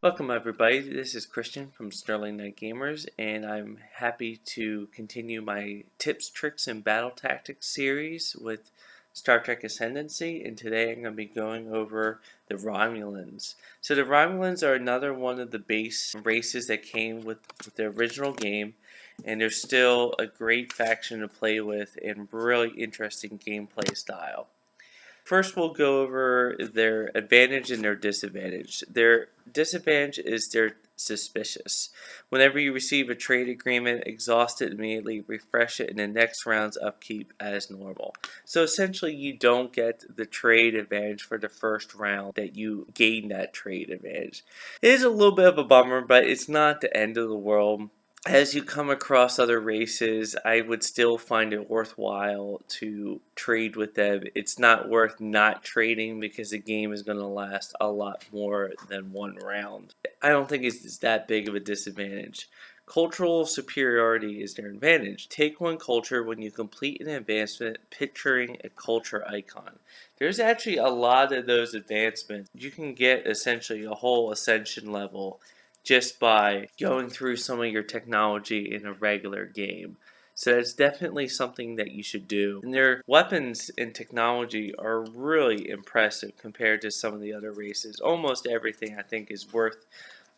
Welcome everybody, this is Christian from Sterling Knight Gamers, and I'm happy to continue my tips, tricks, and battle tactics series with Star Trek Ascendancy, and today I'm going to be going over the Romulans. So the Romulans are another one of the base races that came with the original game, and they're still a great faction to play with and really interesting gameplay style. First, we'll go over their advantage and their disadvantage. Their disadvantage is they're suspicious. Whenever you receive a trade agreement, exhaust it immediately, refresh it in the next round's upkeep as normal. So essentially, you don't get the trade advantage for the first round that you gain that trade advantage. It is a little bit of a bummer, but it's not the end of the world. As you come across other races, I would still find it worthwhile to trade with them. It's not worth not trading because the game is going to last a lot more than one round. I don't think it's that big of a disadvantage. Cultural superiority is their advantage. Take one culture when you complete an advancement picturing a culture icon. There's actually a lot of those advancements. You can get essentially a whole ascension level just by going through some of your technology in a regular game. So that's definitely something that you should do. And their weapons and technology are really impressive compared to some of the other races. Almost everything I think is worth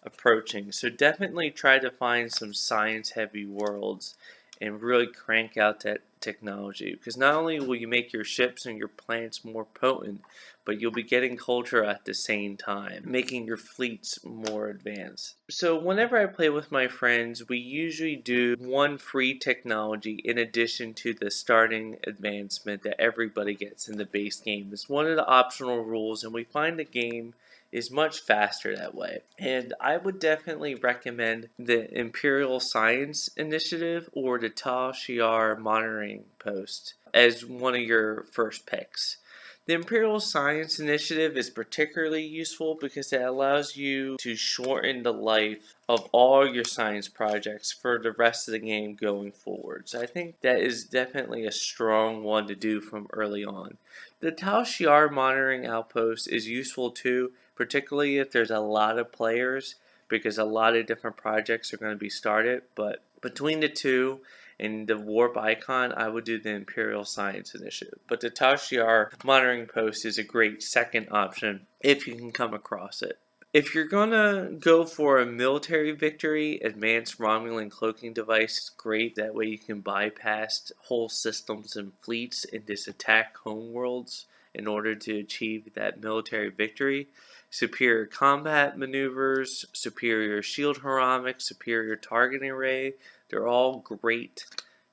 approaching. So definitely try to find some science heavy worlds and really crank out that technology, because not only will you make your ships and your planets more potent, but you'll be getting culture at the same time, making your fleets more advanced. So whenever I play with my friends, we usually do one free technology in addition to the starting advancement that everybody gets in the base game. It's one of the optional rules, and we find the game is much faster that way. And I would definitely recommend the Imperial Science Initiative or the Tal Shiar Monitoring Post as one of your first picks. The Imperial Science Initiative is particularly useful because it allows you to shorten the life of all your science projects for the rest of the game going forward. So I think that is definitely a strong one to do from early on. The Tal Shiar Monitoring Outpost is useful too, particularly if there's a lot of players, because a lot of different projects are going to be started. But between the two and the warp icon, I would do the Imperial Science Initiative. But the Tal Shiar Monitoring Post is a great second option if you can come across it. If you're gonna go for a military victory, Advanced Romulan Cloaking Device is great. That way you can bypass whole systems and fleets and just attack homeworlds in order to achieve that military victory. Superior combat maneuvers, superior shield heromix, superior targeting array, they're all great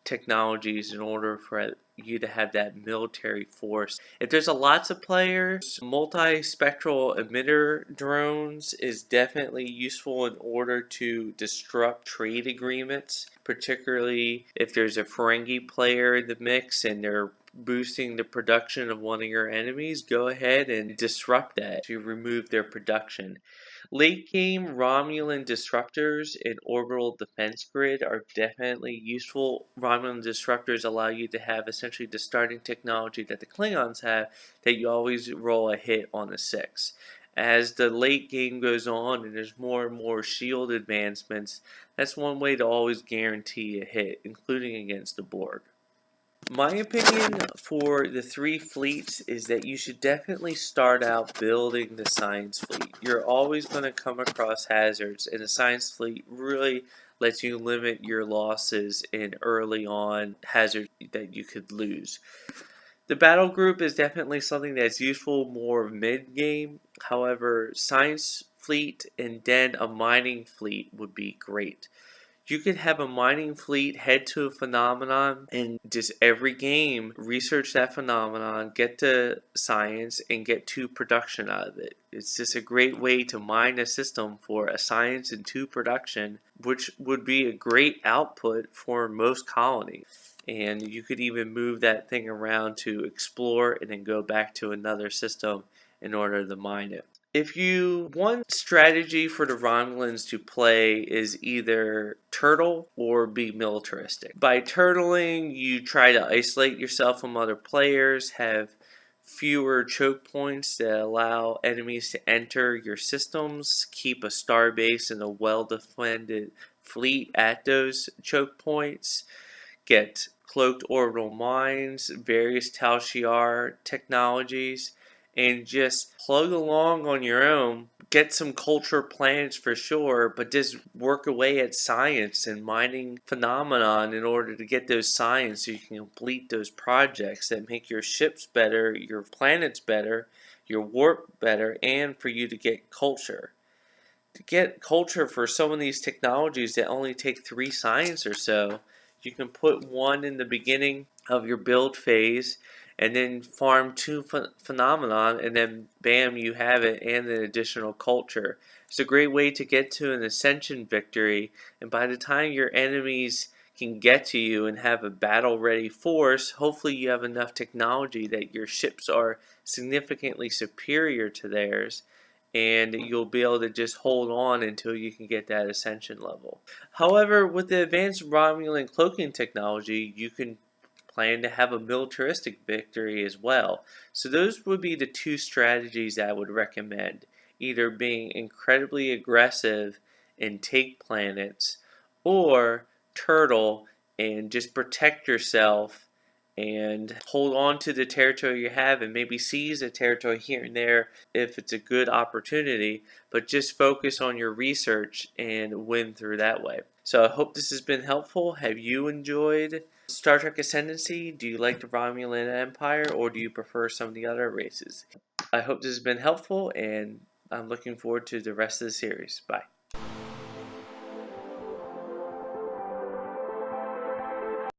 technologies in order for you to have that military force. If there's lots of players, multi-spectral emitter drones is definitely useful in order to disrupt trade agreements, particularly if there's a Ferengi player in the mix and they're boosting the production of one of your enemies. Go ahead and disrupt that to remove their production. Late game Romulan disruptors and orbital defense grid are definitely useful. Romulan disruptors allow you to have essentially the starting technology that the Klingons have, that you always roll a hit on a 6. As the late game goes on and there's more and more shield advancements, that's one way to always guarantee a hit, including against the Borg. My opinion for the three fleets is that you should definitely start out building the science fleet. You're always going to come across hazards, and the science fleet really lets you limit your losses in early on hazards that you could lose. The battle group is definitely something that's useful more mid-game. However, science fleet and then a mining fleet would be great. You could have a mining fleet head to a phenomenon and just every game research that phenomenon, get to science, and get 2 production out of it. It's just a great way to mine a system for a science and 2 production, which would be a great output for most colonies. And you could even move that thing around to explore and then go back to another system in order to mine it. If you want strategy for the Romulans to play is either turtle or be militaristic. By turtling, you try to isolate yourself from other players, have fewer choke points that allow enemies to enter your systems, keep a star base and a well-defended fleet at those choke points, get cloaked orbital mines, various Tal Shiar technologies, and just plug along on your own. Get some culture planets for sure, but just work away at science and mining phenomenon in order to get those science so you can complete those projects that make your ships better, your planets better, your warp better, and for you to get culture. To get culture for some of these technologies that only take 3 science or so, you can put one in the beginning of your build phase and then farm 2 phenomenon, and then bam, you have it and an additional culture. It's a great way to get to an ascension victory, and by the time your enemies can get to you and have a battle ready force, hopefully you have enough technology that your ships are significantly superior to theirs, and you'll be able to just hold on until you can get that ascension level. However, with the advanced Romulan cloaking technology, you can plan to have a militaristic victory as well. So those would be the 2 strategies I would recommend. Either being incredibly aggressive and take planets, or turtle and just protect yourself and hold on to the territory you have and maybe seize a territory here and there if it's a good opportunity, but just focus on your research and win through that way. So I hope this has been helpful. Have you enjoyed Star Trek Ascendancy? Do you like the Romulan Empire, or do you prefer some of the other races? I hope this has been helpful, and I'm looking forward to the rest of the series. Bye.